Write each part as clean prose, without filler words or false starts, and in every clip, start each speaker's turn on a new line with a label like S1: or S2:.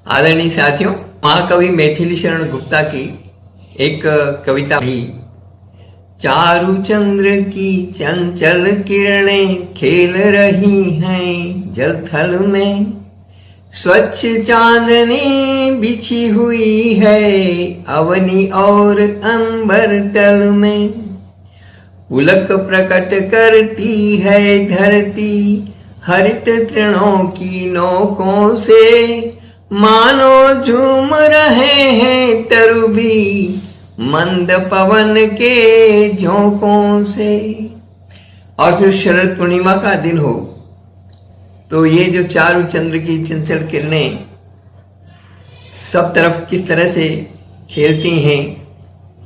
S1: आदरणीय साथियों, महाकवि मैथिली शरण गुप्ता की एक कविता भी। चारु चंद्र की चंचल किरणें खेल रही हैं जल थल में, स्वच्छ चांदनी बिछी हुई है अवनी और अंबर तल में। पुलक प्रकट करती है धरती हरित तृणों की नोकों से, मानो झूम रहे हैं तरुबी मंद पवन के झोंकों से। और फिर शरद पूर्णिमा का दिन हो तो ये जो चारु चंद्र की चंचल किरणें सब तरफ किस तरह से खेलती हैं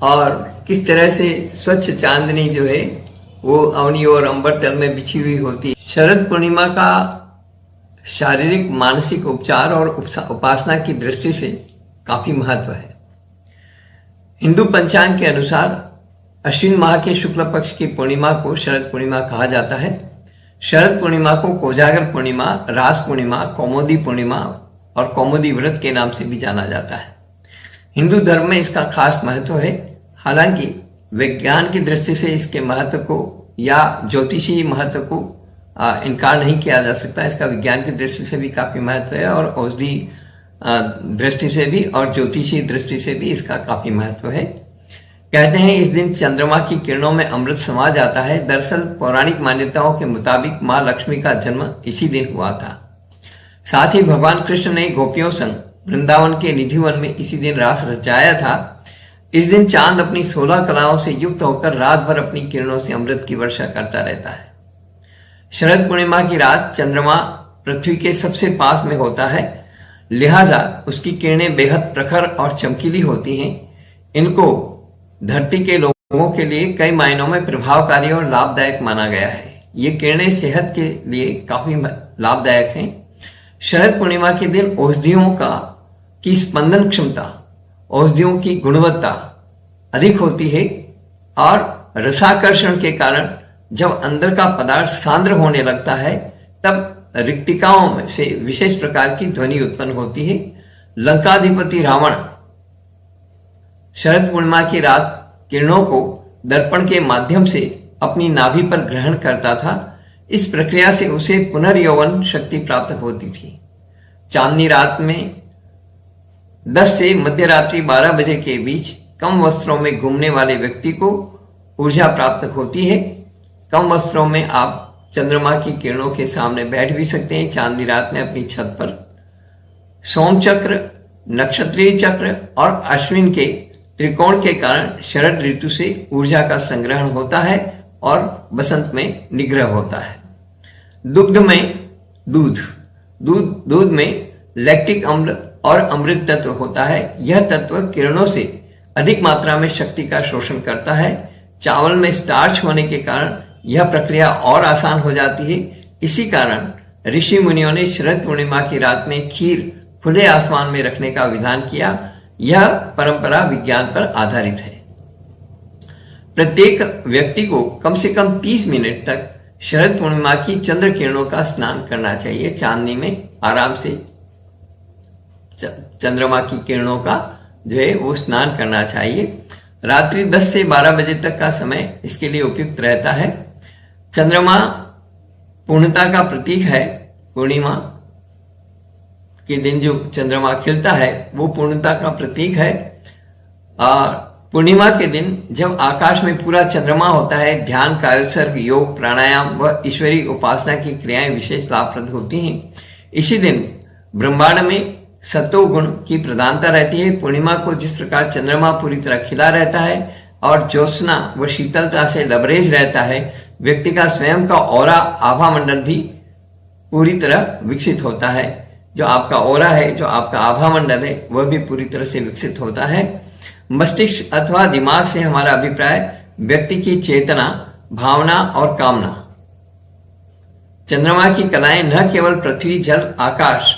S1: और किस तरह से स्वच्छ चांदनी जो है वो अवनी और अंबर तल में बिछी हुई होती है। शरद पूर्णिमा का शारीरिक मानसिक उपचार और उपासना की दृष्टि से काफी महत्व है। हिंदू पंचांग के अनुसार अश्विन माह के शुक्ल पक्ष की पूर्णिमा को शरद पूर्णिमा कहा जाता है। शरद पूर्णिमा को कोजागर पूर्णिमा, रास पूर्णिमा, कौमुदी पूर्णिमा और कौमुदी व्रत के नाम से भी जाना जाता है। हिंदू धर्म में इसका खास महत्व है। हालांकि विज्ञान की दृष्टि से इसके महत्व को या ज्योतिषी महत्व को इनकार नहीं किया जा सकता। इसका विज्ञान की दृष्टि से भी काफी महत्व है और औषधि दृष्टि से भी और ज्योतिषी दृष्टि से भी इसका काफी महत्व है। कहते हैं इस दिन चंद्रमा की किरणों में अमृत समा जाता है। दरअसल पौराणिक मान्यताओं के मुताबिक मां लक्ष्मी का जन्म इसी दिन हुआ था। साथ ही भगवान कृष्ण ने गोपियों संग वृंदावन के निधिवन में इसी दिन रास रचाया था। इस दिन चांद अपनी 16 कलाओं से युक्त होकर रात भर अपनी किरणों से अमृत की वर्षा करता रहता है। शरद पूर्णिमा की रात चंद्रमा पृथ्वी के सबसे पास में होता है, लिहाजा उसकी किरणें बेहद प्रखर और चमकीली होती हैं। इनको धरती के लोगों के लिए कई मायनों में प्रभावकारी और लाभदायक माना गया है। ये किरणें सेहत के लिए काफी लाभदायक हैं। शरद पूर्णिमा के दिन औषधियों की स्पंदन क्षमता, औषधियों की गुणवत्ता अधिक होती है और रसाकर्षण के कारण जब अंदर का पदार्थ सांद्र होने लगता है तब रिक्तिकाओं में से विशेष प्रकार की ध्वनि उत्पन्न होती है। लंकाधिपति रावण शरद पूर्णिमा की रात किरणों को दर्पण के माध्यम से अपनी नाभि पर ग्रहण करता था। इस प्रक्रिया से उसे पुनर्यौवन शक्ति प्राप्त होती थी। चांदनी रात में 10 से मध्यरात्रि 12 बजे के बीच कम वस्त्रों में घूमने वाले व्यक्ति को ऊर्जा प्राप्त होती है। कम वस्त्रों में आप चंद्रमा की किरणों के सामने बैठ भी सकते हैं चांदनी रात में अपनी छत पर। सोम चक्र, नक्षत्रीय चक्र और अश्विन के त्रिकोण के कारण शरद ऋतु से ऊर्जा का संग्रहण होता है और बसंत में निग्रह होता है। दुग्ध में दूध में लैक्टिक अम्ल और अमृत तत्व होता है। यह तत्व किरणों से अधिक मात्रा में शक्ति का शोषण करता है। चावल में स्टार्च होने के कारण यह प्रक्रिया और आसान हो जाती है। इसी कारण ऋषि मुनियों ने शरद पूर्णिमा की रात में खीर खुले आसमान में रखने का विधान किया। यह परंपरा विज्ञान पर आधारित है। प्रत्येक व्यक्ति को कम से कम 30 मिनट तक शरद पूर्णिमा की चंद्र किरणों का स्नान करना चाहिए। चांदनी में आराम से चंद्रमा की किरणों का जो है वो स्नान करना चाहिए। रात्रि 10 से 12 बजे तक का समय इसके लिए उपयुक्त रहता है। चंद्रमा पूर्णता का प्रतीक है। पूर्णिमा के दिन जो चंद्रमा खिलता है वो पूर्णता का प्रतीक है। और पूर्णिमा के दिन जब आकाश में पूरा चंद्रमा होता है, ध्यान, कायोत्सर्ग, योग, प्राणायाम व ईश्वरीय उपासना की क्रियाएं विशेष लाभप्रद होती हैं। इसी दिन ब्रह्मांड में सत्व गुण की प्रधानता रहती है। पूर्णिमा को जिस प्रकार चंद्रमा पूरी तरह खिला रहता है और ज्योत्सना व शीतलता से लबरेज रहता है, व्यक्ति का स्वयं का ऑरा, आभा मंडल भी पूरी तरह विकसित होता है। जो आपका ऑरा है, जो आपका आभा मंडल है, वह भी पूरी तरह से विकसित होता है। मस्तिष्क अथवा दिमाग से हमारा अभिप्राय व्यक्ति की चेतना, भावना और कामना। चंद्रमा की कलाएं न केवल पृथ्वी, जल, आकाश,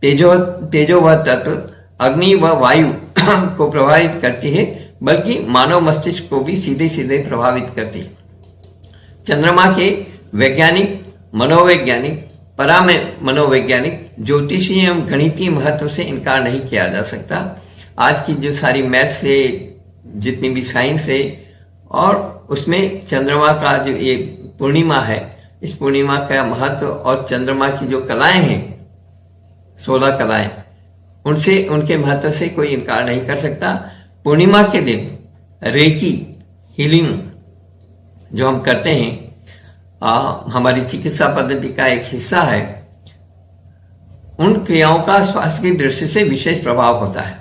S1: तेजो व तत्व, अग्नि व वायु को प्रभावित करती है, बल्कि मानव मस्तिष्क को भी सीधे सीधे प्रभावित करती है। चंद्रमा के वैज्ञानिक, मनोवैज्ञानिक, मनोवैज्ञानिक ज्योतिषीय एवं गणितीय महत्व से इनकार नहीं किया जा सकता। आज की जो सारी मैथ्स है, जितनी भी साइंस है, और उसमें चंद्रमा का जो ये पूर्णिमा है, इस पूर्णिमा का महत्व और चंद्रमा की जो कलाएं हैं, 16 कलाएं, उनसे, उनके महत्व से कोई इनकार नहीं कर सकता। पूर्णिमा के दिन रेकी हीलिंग जो हम करते हैं, हमारी चिकित्सा पद्धति का एक हिस्सा है। उन क्रियाओं का स्वास्थ्य की दृष्टि से विशेष प्रभाव होता है।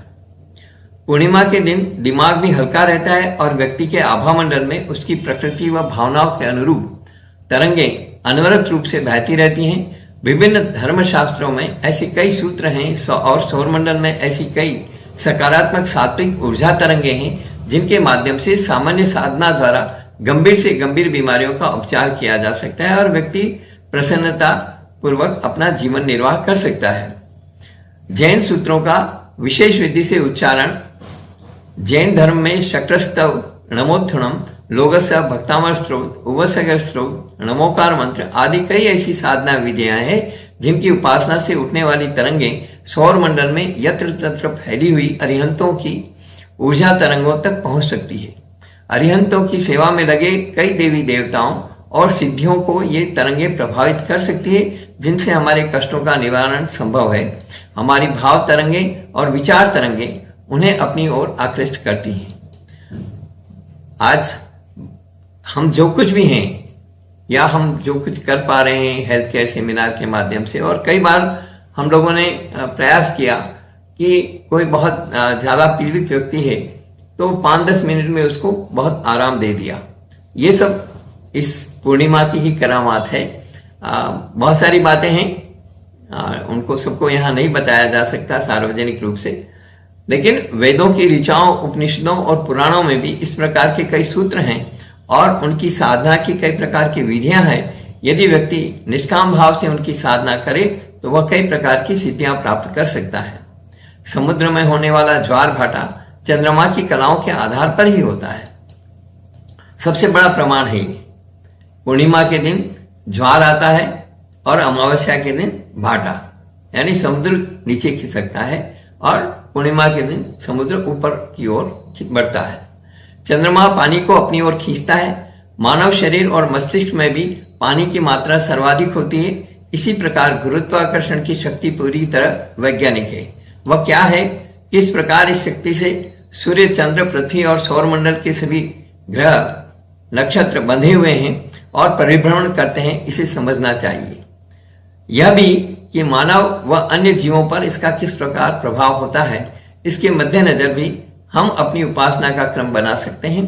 S1: पूर्णिमा के दिन दिमाग भी हल्का रहता है और व्यक्ति के आभा मंडल में उसकी प्रकृति व भावनाओं के अनुरूप तरंगें अनवरत रूप से बहती रहती हैं। विभिन्न धर्मशास्त्रों में ऐसे कई सूत्र हैं और सौरमंडल में ऐसी कई सकारात्मक सात्विक ऊर्जा तरंगे हैं जिनके माध्यम से सामान्य साधना द्वारा गंभीर से गंभीर बीमारियों का उपचार किया जा सकता है और व्यक्ति प्रसन्नता पूर्वक अपना जीवन निर्वाह कर सकता है। जैन सूत्रों का विशेष विधि से उच्चारण, जैन धर्म में शक्रस्तव, नमोत्थनम, लोगस्य भक्तामर स्त्रोत, उवसगर स्त्रोत, नमोकार मंत्र आदि कई ऐसी साधना विधियां हैं जिनकी उपासना से उठने वाली तरंगें सौर मंडल में यत्र तत्र फैली हुई अरिहंतों की ऊर्जा तरंगों तक पहुंच सकती है। अरिहंतों की सेवा में लगे कई देवी देवताओं और सिद्धियों को ये तरंगे प्रभावित कर सकती है, जिनसे हमारे कष्टों का निवारण संभव है। हमारी भाव तरंगे और विचार तरंगे उन्हें अपनी ओर आकृष्ट करती हैं। आज हम जो कुछ भी हैं या हम जो कुछ कर पा रहे हैं हेल्थ केयर सेमिनार के माध्यम से, और कई बार हम लोगों ने प्रयास किया कि कोई बहुत ज्यादा पीड़ित व्यक्ति है तो 5-10 मिनट में उसको बहुत आराम दे दिया। ये सब इस पूर्णिमा की ही करामात है। बहुत सारी बातें हैं, उनको सबको यहाँ नहीं बताया जा सकता सार्वजनिक रूप से, लेकिन वेदों की ऋचाओं, उपनिषदों और पुराणों में भी इस प्रकार के कई सूत्र हैं और उनकी साधना की कई प्रकार की विधियां हैं। यदि व्यक्ति निष्काम भाव से उनकी साधना करे तो वह कई प्रकार की सिद्धियां प्राप्त कर सकता है। समुद्र में होने वाला ज्वार भाटा चंद्रमा की कलाओं के आधार पर ही होता है। सबसे बड़ा प्रमाण है ये। पूर्णिमा के दिन ज्वार आता है और अमावस्या के दिन भाटा, यानी समुद्र नीचे खिसकता है और पूर्णिमा के दिन समुद्र ऊपर की ओर बढ़ता है। चंद्रमा पानी को अपनी ओर खींचता है। मानव शरीर और मस्तिष्क में भी पानी की मात्रा सर्वाधिक होती है। इसी प्रकार गुरुत्वाकर्षण की शक्ति पूरी तरह वैज्ञानिक है। वह क्या है, किस प्रकार इस शक्ति से सूर्य, चंद्र, पृथ्वी और सौरमंडल के सभी ग्रह, नक्षत्र बंधे हुए हैं और परिभ्रमण करते हैं, इसे समझना चाहिए। यह भी कि मानव व अन्य जीवों पर इसका किस प्रकार प्रभाव होता है, इसके मद्देनजर भी हम अपनी उपासना का क्रम बना सकते हैं।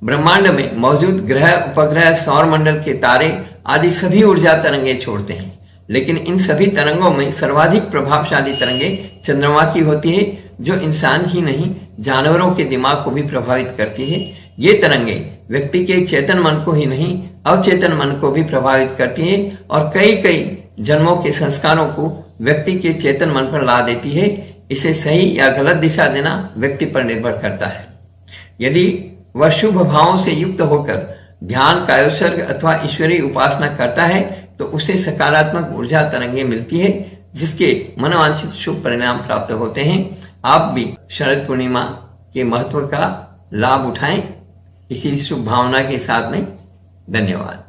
S1: ब्रह्मांड में मौजूद ग्रह, उपग्रह, सौरमंडल के तारे आदि सभी ऊर्जा तरंगे छोड़ते हैं, लेकिन इन सभी तरंगों में सर्वाधिक प्रभावशाली तरंगे चंद्रमा की होती है, जो इंसान ही नहीं जानवरों के दिमाग को भी प्रभावित करती है। ये तरंगे व्यक्ति के चेतन मन को ही नहीं अवचेतन मन को भी प्रभावित करती है और कई कई जन्मों के संस्कारों को व्यक्ति के चेतन मन पर ला देती है। इसे सही या गलत दिशा देना व्यक्ति पर निर्भर करता है। यदि वह शुभ भावों से युक्त होकर ध्यान, कायोत्सर्ग अथवा ईश्वरीय उपासना करता है तो उसे सकारात्मक ऊर्जा तरंगे मिलती है, जिसके मनोवांछित शुभ परिणाम प्राप्त होते हैं। आप भी शरद पूर्णिमा के महत्व का लाभ उठाएं, इसी शुभ भावना के साथ में। धन्यवाद।